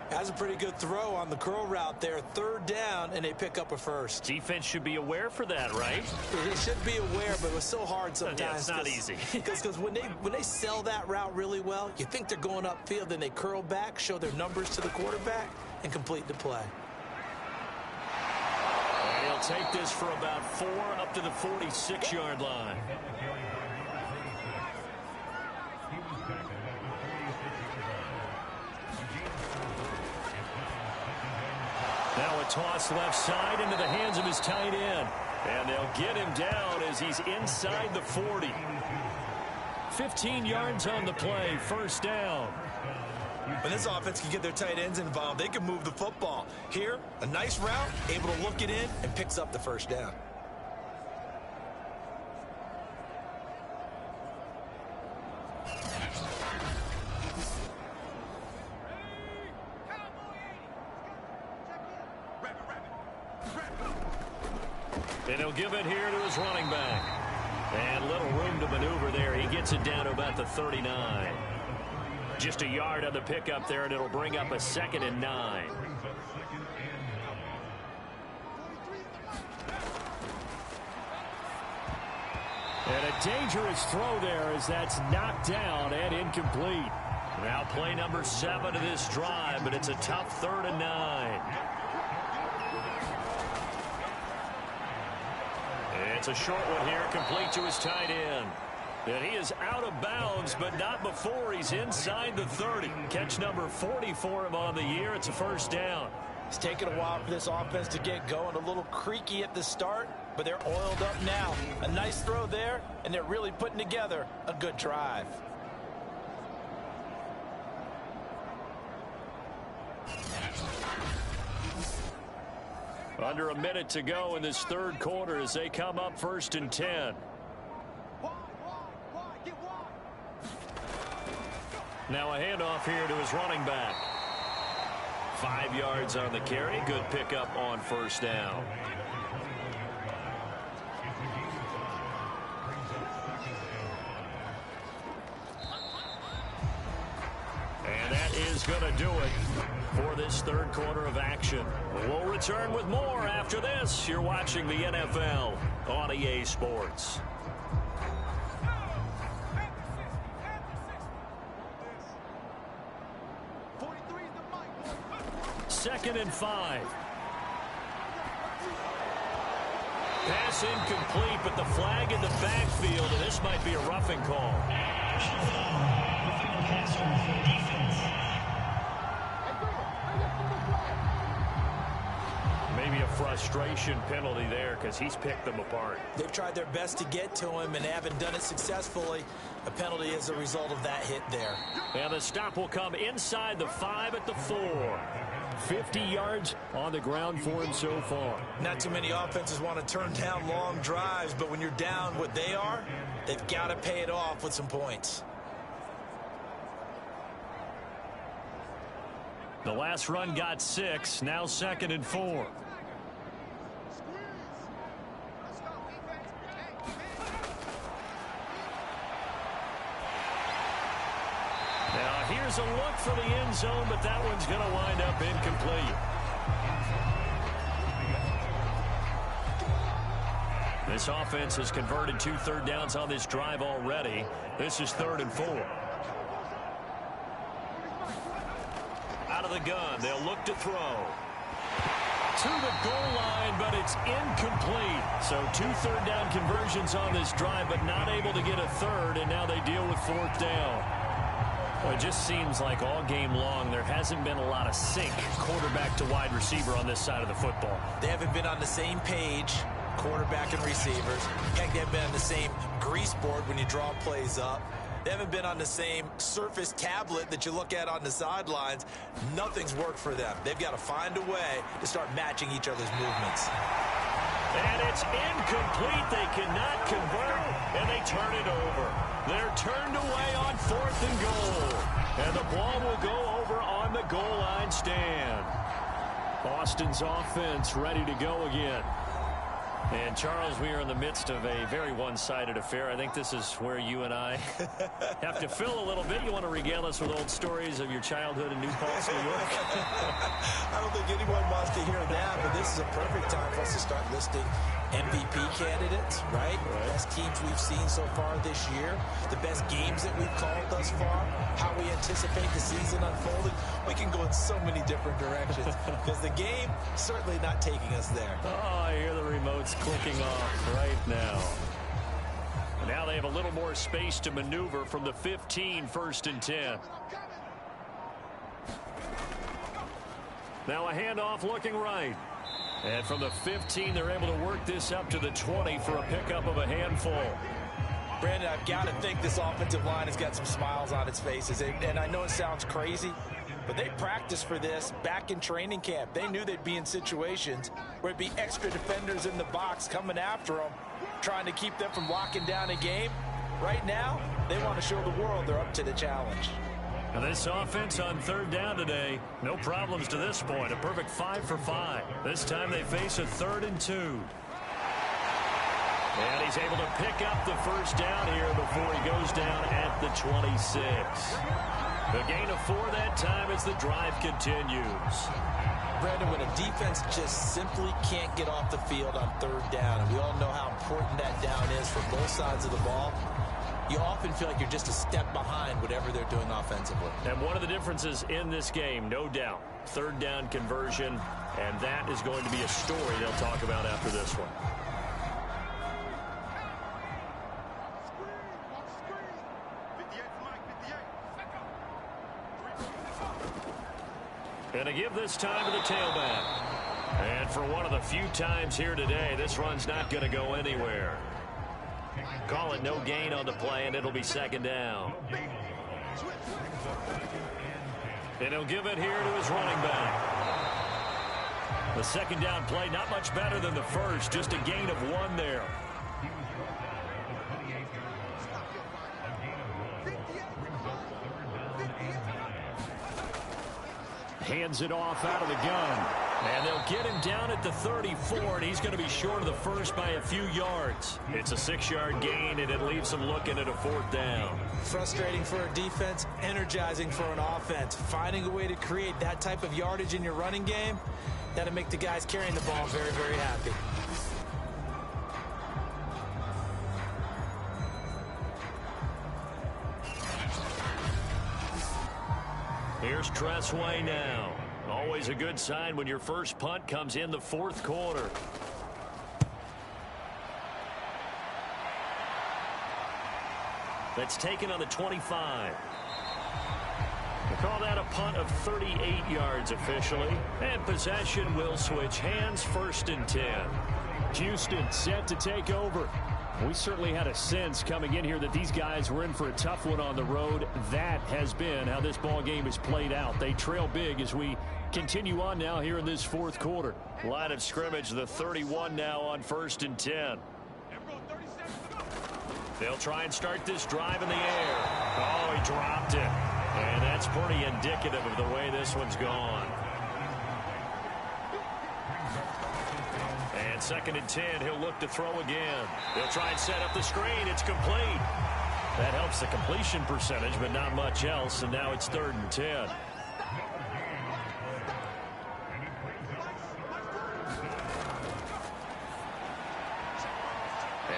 Has a pretty good throw on the curl route there. 3rd down, and they pick up a 1st. Defense should be aware for that, right? They should be aware, but it was so hard sometimes. Yeah, it's not easy. Because when they sell that route really well, you think they're going upfield, then they curl back, show their numbers to the quarterback, and complete the play. And he'll take this for about 4 up to the 46-yard line. Now a toss left side into the hands of his tight end. And they'll get him down as he's inside the 40. 15 yards on the play, 1st down. When this offense can get their tight ends involved, they can move the football. Here, a nice route, able to look it in, and picks up the 1st down. And he'll give it here to his running back. And little room to maneuver there. He gets it down to about the 39. Just a yard on the pickup there, and it'll bring up a 2nd and 9. And a dangerous throw there as that's knocked down and incomplete. Now play number 7 of this drive, but it's a tough 3rd and 9. It's a short one here, complete to his tight end. And he is out of bounds, but not before he's inside the 30. Catch number 40 for him on the year. It's a 1st down. It's taken a while for this offense to get going. A little creaky at the start, but they're oiled up now. A nice throw there, and they're really putting together a good drive. Under a minute to go in this third quarter as they come up 1st and 10. Now a handoff here to his running back. 5 yards on the carry. Good pickup on 1st down. And that is going to do it for this third quarter of action. We'll return with more after this. You're watching the NFL on EA Sports. Second and 5. Pass incomplete, but the flag in the backfield, and this might be a roughing call. Maybe a frustration penalty there because he's picked them apart. They've tried their best to get to him and haven't done it successfully. A penalty is a result of that hit there. And the stop will come inside the 5 at the 4. 50 yards on the ground for him so far. Not too many offenses want to turn down long drives, but when you're down what they are, they've got to pay it off with some points. The last run got 6. Now 2nd and 4. Now here's a look for the end zone, but that one's going to wind up incomplete. This offense has converted 2 third downs on this drive already. This is 3rd and 4. Out of the gun, they'll look to throw. To the goal line, but it's incomplete. So 2 third down conversions on this drive, but not able to get a third, and now they deal with 4th down. Well, it just seems like all game long there hasn't been a lot of sync quarterback to wide receiver on this side of the football. They haven't been on the same page, quarterback and receivers. Heck, they haven't been on the same grease board when you draw plays up. They haven't been on the same surface tablet that you look at on the sidelines. Nothing's worked for them. They've got to find a way to start matching each other's movements. And it's incomplete. They cannot convert, and they turn it over. They're turned away on 4th and goal. And the ball will go over on the goal line stand. Boston's offense ready to go again. And, Charles, we are in the midst of a very one-sided affair. I think this is where you and I have to fill a little bit. You want to regale us with old stories of your childhood in New Paltz, New York? I don't think anyone wants to hear that, but this is a perfect time for us to start listing MVP candidates, right? The best teams we've seen so far this year, the best games that we've called thus far, how we anticipate the season unfolding. We can go in so many different directions because the game certainly not taking us there. Oh, I hear the remotes clicking off right now. Now they have a little more space to maneuver from the 15, 1st and 10. Now a handoff looking right. And from the 15, they're able to work this up to the 20 for a pickup of a handful. Brandon, I've got to think this offensive line has got some smiles on its faces. And I know it sounds crazy, but they practiced for this back in training camp. They knew they'd be in situations where it'd be extra defenders in the box coming after them, trying to keep them from locking down a game. Right now, they want to show the world they're up to the challenge. Now this offense on 3rd down today, no problems to this point. A perfect 5 for 5. This time they face a 3rd and 2. And he's able to pick up the 1st down here before he goes down at the 26. The gain of 4 that time as the drive continues. Brandon, when a defense just simply can't get off the field on 3rd down, and we all know how important that down is for both sides of the ball, you often feel like you're just a step behind whatever they're doing offensively. And one of the differences in this game, no doubt, 3rd down conversion, and that is going to be a story they'll talk about after this one. And again, give this time to the tailback. And for one of the few times here today, this run's not going to go anywhere. Call it no gain on the play, and it'll be second down. And he'll give it here to his running back. The second down play, not much better than the first, just a gain of 1 there. Hands it off out of the gun. And they'll get him down at the 34, and he's going to be short of the first by a few yards. It's a 6-yard gain, and it leaves him looking at a 4th down. Frustrating for a defense, energizing for an offense. Finding a way to create that type of yardage in your running game, that'll make the guys carrying the ball very, very happy. Here's Tressway now. Always a good sign when your first punt comes in the 4th quarter. That's taken on the 25. We call that a punt of 38 yards officially. And possession will switch hands, 1st and 10. Houston set to take over. We certainly had a sense coming in here that these guys were in for a tough one on the road. That has been how this ball game has played out. They trail big as we continue on now here in this 4th quarter. Line of scrimmage, the 31 now on 1st and 10. They'll try and start this drive in the air. Oh, he dropped it. And that's pretty indicative of the way this one's gone. And 2nd and 10, he'll look to throw again. He'll try and set up the screen. It's complete. That helps the completion percentage, but not much else. And now it's 3rd and 10.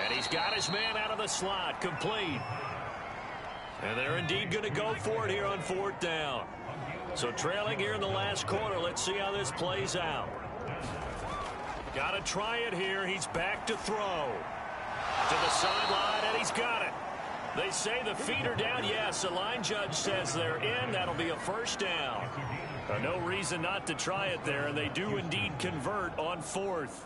And he's got his man out of the slot, complete. And they're indeed going to go for it here on 4th down. So trailing here in the last quarter, let's see how this plays out. Got to try it here. He's back to throw. To the sideline, and he's got it. They say the feet are down. Yes, the line judge says they're in. That'll be a 1st down. No reason not to try it there, and they do indeed convert on 4th.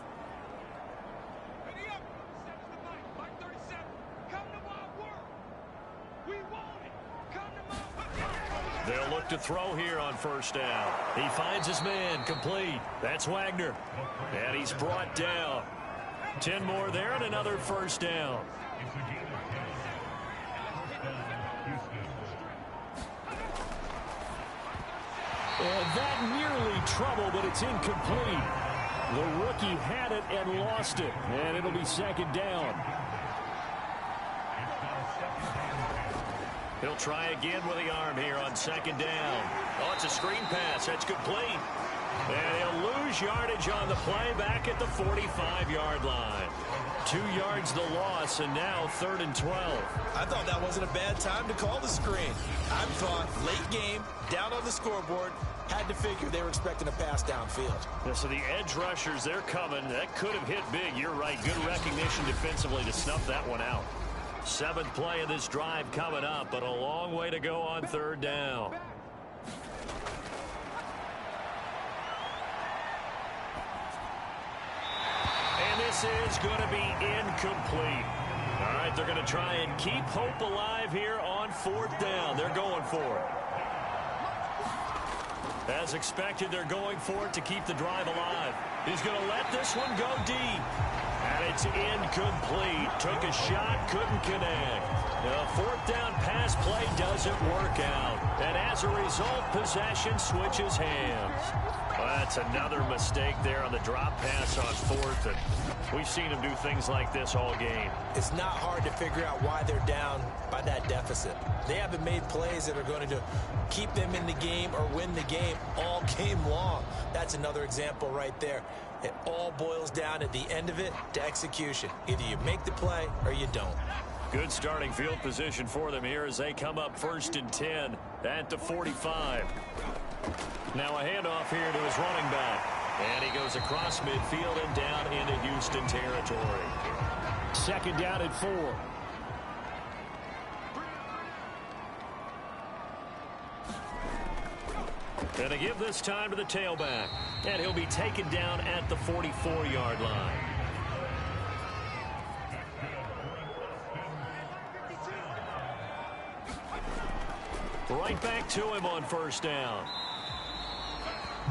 They'll look to throw here on 1st down. He finds his man, complete. That's Wagner. And he's brought down. 10 more there and another 1st down. And that nearly trouble, but it's incomplete. The rookie had it and lost it. And it'll be 2nd down. He'll try again with the arm here on 2nd down. Oh, it's a screen pass. That's complete. And he'll lose yardage on the play back at the 45-yard line. 2 yards the loss, and now 3rd and 12. I thought that wasn't a bad time to call the screen. I thought late game, down on the scoreboard, had to figure they were expecting a pass downfield. Yeah, so the edge rushers, they're coming. That could have hit big. You're right. Good recognition defensively to snuff that one out. 7th play of this drive coming up, but a long way to go on 3rd down. And this is going to be incomplete. All right, they're going to try and keep hope alive here on 4th down. They're going for it. As expected, they're going for it to keep the drive alive. He's going to let this one go deep. And it's incomplete. Took a shot, couldn't connect. The 4th down pass play doesn't work out. And as a result, possession switches hands. Well, that's another mistake there on the drop pass on 4th. And we've seen him do things like this all game. It's not hard to figure out why they're down by that deficit. They haven't made plays that are going to keep them in the game or win the game all game long. That's another example right there. It all boils down at the end of it to execution. Either you make the play or you don't. Good starting field position for them here as they come up 1st and 10 at the 45. Now a handoff here to his running back. And he goes across midfield and down into Houston territory. 2nd down at 4. And they give this time to the tailback. And he'll be taken down at the 44-yard line. Right back to him on first down.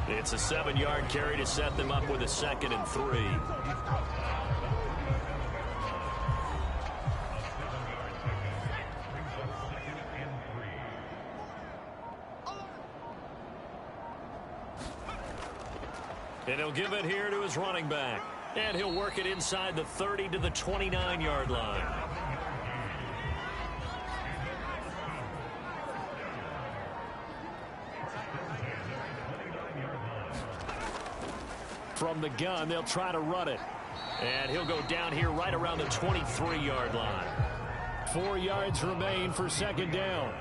It's a 7-yard carry to set them up with a 2nd and 3. And he'll give it here to his running back. And he'll work it inside the 30 to the 29-yard line. From the gun, they'll try to run it. And he'll go down here right around the 23-yard line. 4 yards remain for 2nd down.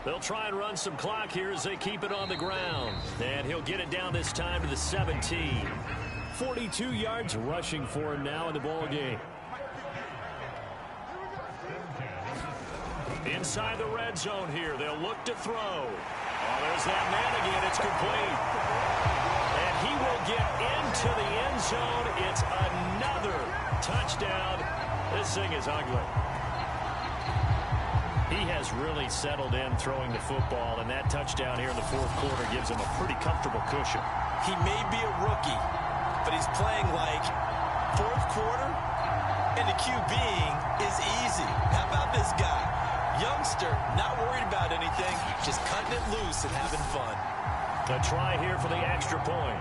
They'll try and run some clock here as they keep it on the ground. And he'll get it down this time to the 17. 42 yards rushing for him now in the ball game. Inside the red zone here. They'll look to throw. Oh, there's that man again. It's complete. And he will get into the end zone. It's another touchdown. This thing is ugly. He has really settled in throwing the football, and that touchdown here in the 4th quarter gives him a pretty comfortable cushion. He may be a rookie, but he's playing like 4th quarter, and the QBing is easy. How about this guy? Youngster, not worried about anything, just cutting it loose and having fun. A try here for the extra point.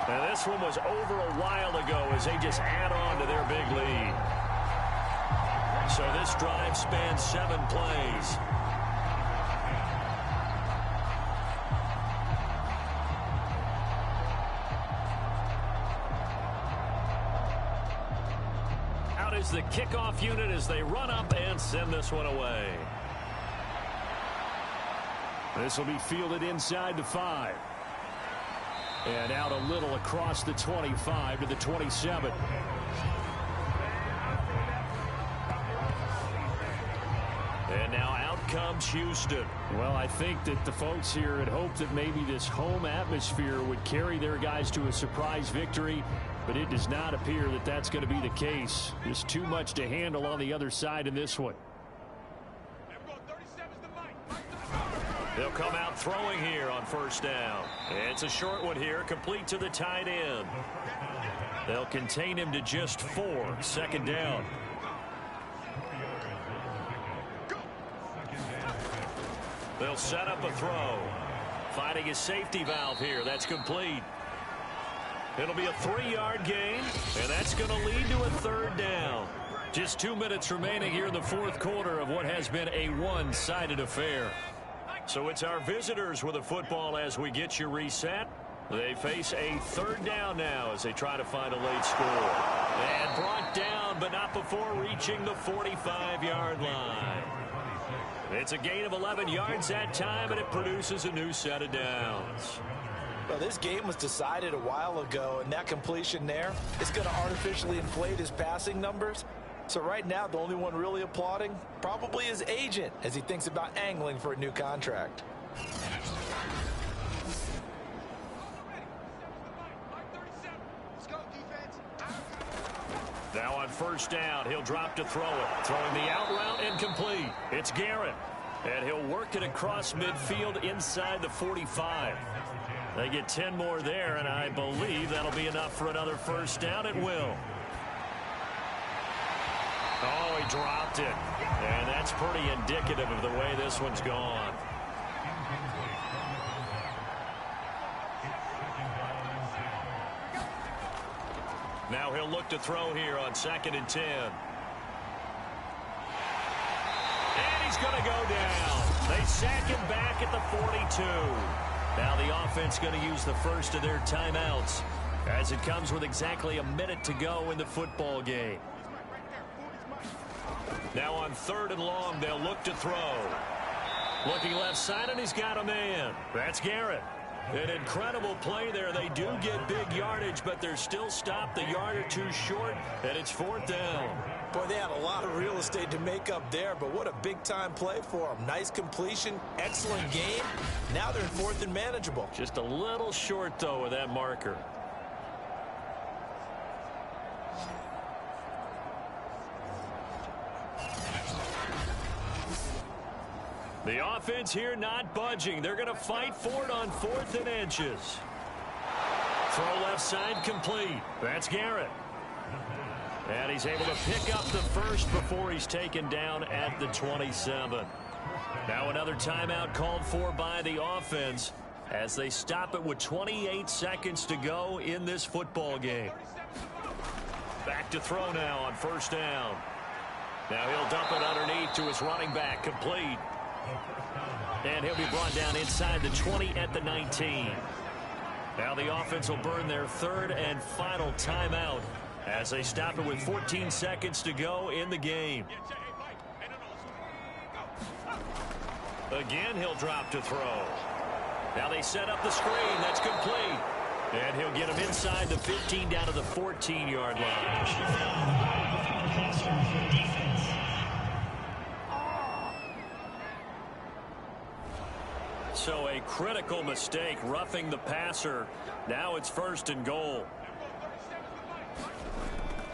And this one was over a while ago as they just add on to their big lead. So this drive spans 7 plays. Out is the kickoff unit as they run up and send this one away. This will be fielded inside the 5. And out a little across the 25 to the 27. And now out comes Houston. Well, I think that the folks here had hoped that maybe this home atmosphere would carry their guys to a surprise victory, but it does not appear that that's going to be the case. There's too much to handle on the other side in this one. They'll come out throwing here on first down. It's a short one here, complete to the tight end. They'll contain him to just 4, 2nd down. They'll set up a throw. Finding his safety valve here. That's complete. It'll be a 3-yard gain, and that's going to lead to a 3rd down. Just 2 minutes remaining here in the 4th quarter of what has been a one-sided affair. So it's our visitors with the football as we get you reset. They face a 3rd down now as they try to find a late score. And brought down, but not before reaching the 45-yard line. It's a gain of 11 yards that time, and it produces a new set of downs. Well, this game was decided a while ago, and that completion there is going to artificially inflate his passing numbers. So right now, the only one really applauding probably his agent as he thinks about angling for a new contract. Now on first down, he'll drop to throw it. Throwing the out route incomplete. It's Garrett. And he'll work it across midfield inside the 45. They get 10 more there, and I believe that'll be enough for another first down. It will. Oh, he dropped it. And that's pretty indicative of the way this one's gone. Now he'll look to throw here on 2nd and 10. And he's going to go down. They sack him back at the 42. Now the offense going to use the first of their timeouts as it comes with exactly a minute to go in the football game. Now on 3rd and long, they'll look to throw. Looking left side, and he's got a man. That's Garrett. An incredible play there. They do get big yardage, but they're still stopped a yard or two short, and it's 4th down. Boy, they had a lot of real estate to make up there, but what a big-time play for them. Nice completion, excellent game. Now they're in 4th and manageable. Just a little short, though, with that marker. The offense here not budging. They're going to fight for it on 4th and inches. Throw left side complete. That's Garrett. And he's able to pick up the first before he's taken down at the 27. Now another timeout called for by the offense as they stop it with 28 seconds to go in this football game. Back to throw now on 1st down. Now he'll dump it underneath to his running back, complete. And he'll be brought down inside the 20 at the 19. Now the offense will burn their 3rd and final timeout as they stop it with 14 seconds to go in the game. Again, he'll drop to throw. Now they set up the screen. That's complete. And he'll get him inside the 15 down to the 14-yard line. So a critical mistake, roughing the passer. Now it's 1st and goal.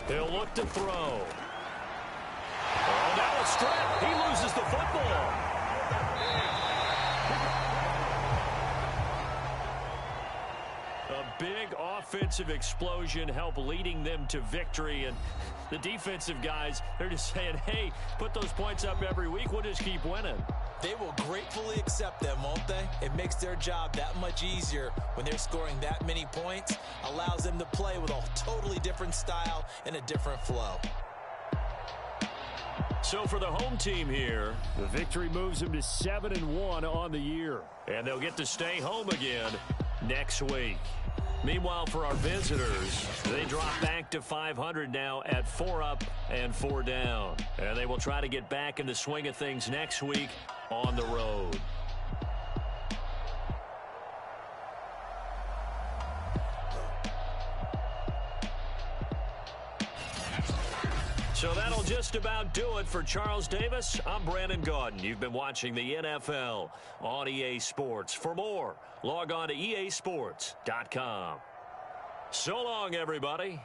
He'll look to throw. Oh, now a strip. He loses the football. A big offensive explosion helped leading them to victory. And the defensive guys, they're just saying, hey, put those points up every week. We'll just keep winning. They will gratefully accept them, won't they? It makes their job that much easier when they're scoring that many points. Allows them to play with a totally different style and a different flow. So for the home team here, the victory moves them to 7-1 on the year. And they'll get to stay home again next week. Meanwhile, for our visitors, they drop back to 500 now at 4 up and 4 down. And they will try to get back in the swing of things next week on the road. So that'll just about do it for Charles Davis. I'm Brandon Gaudin. You've been watching the NFL on EA Sports. For more, log on to easports.com. So long, everybody.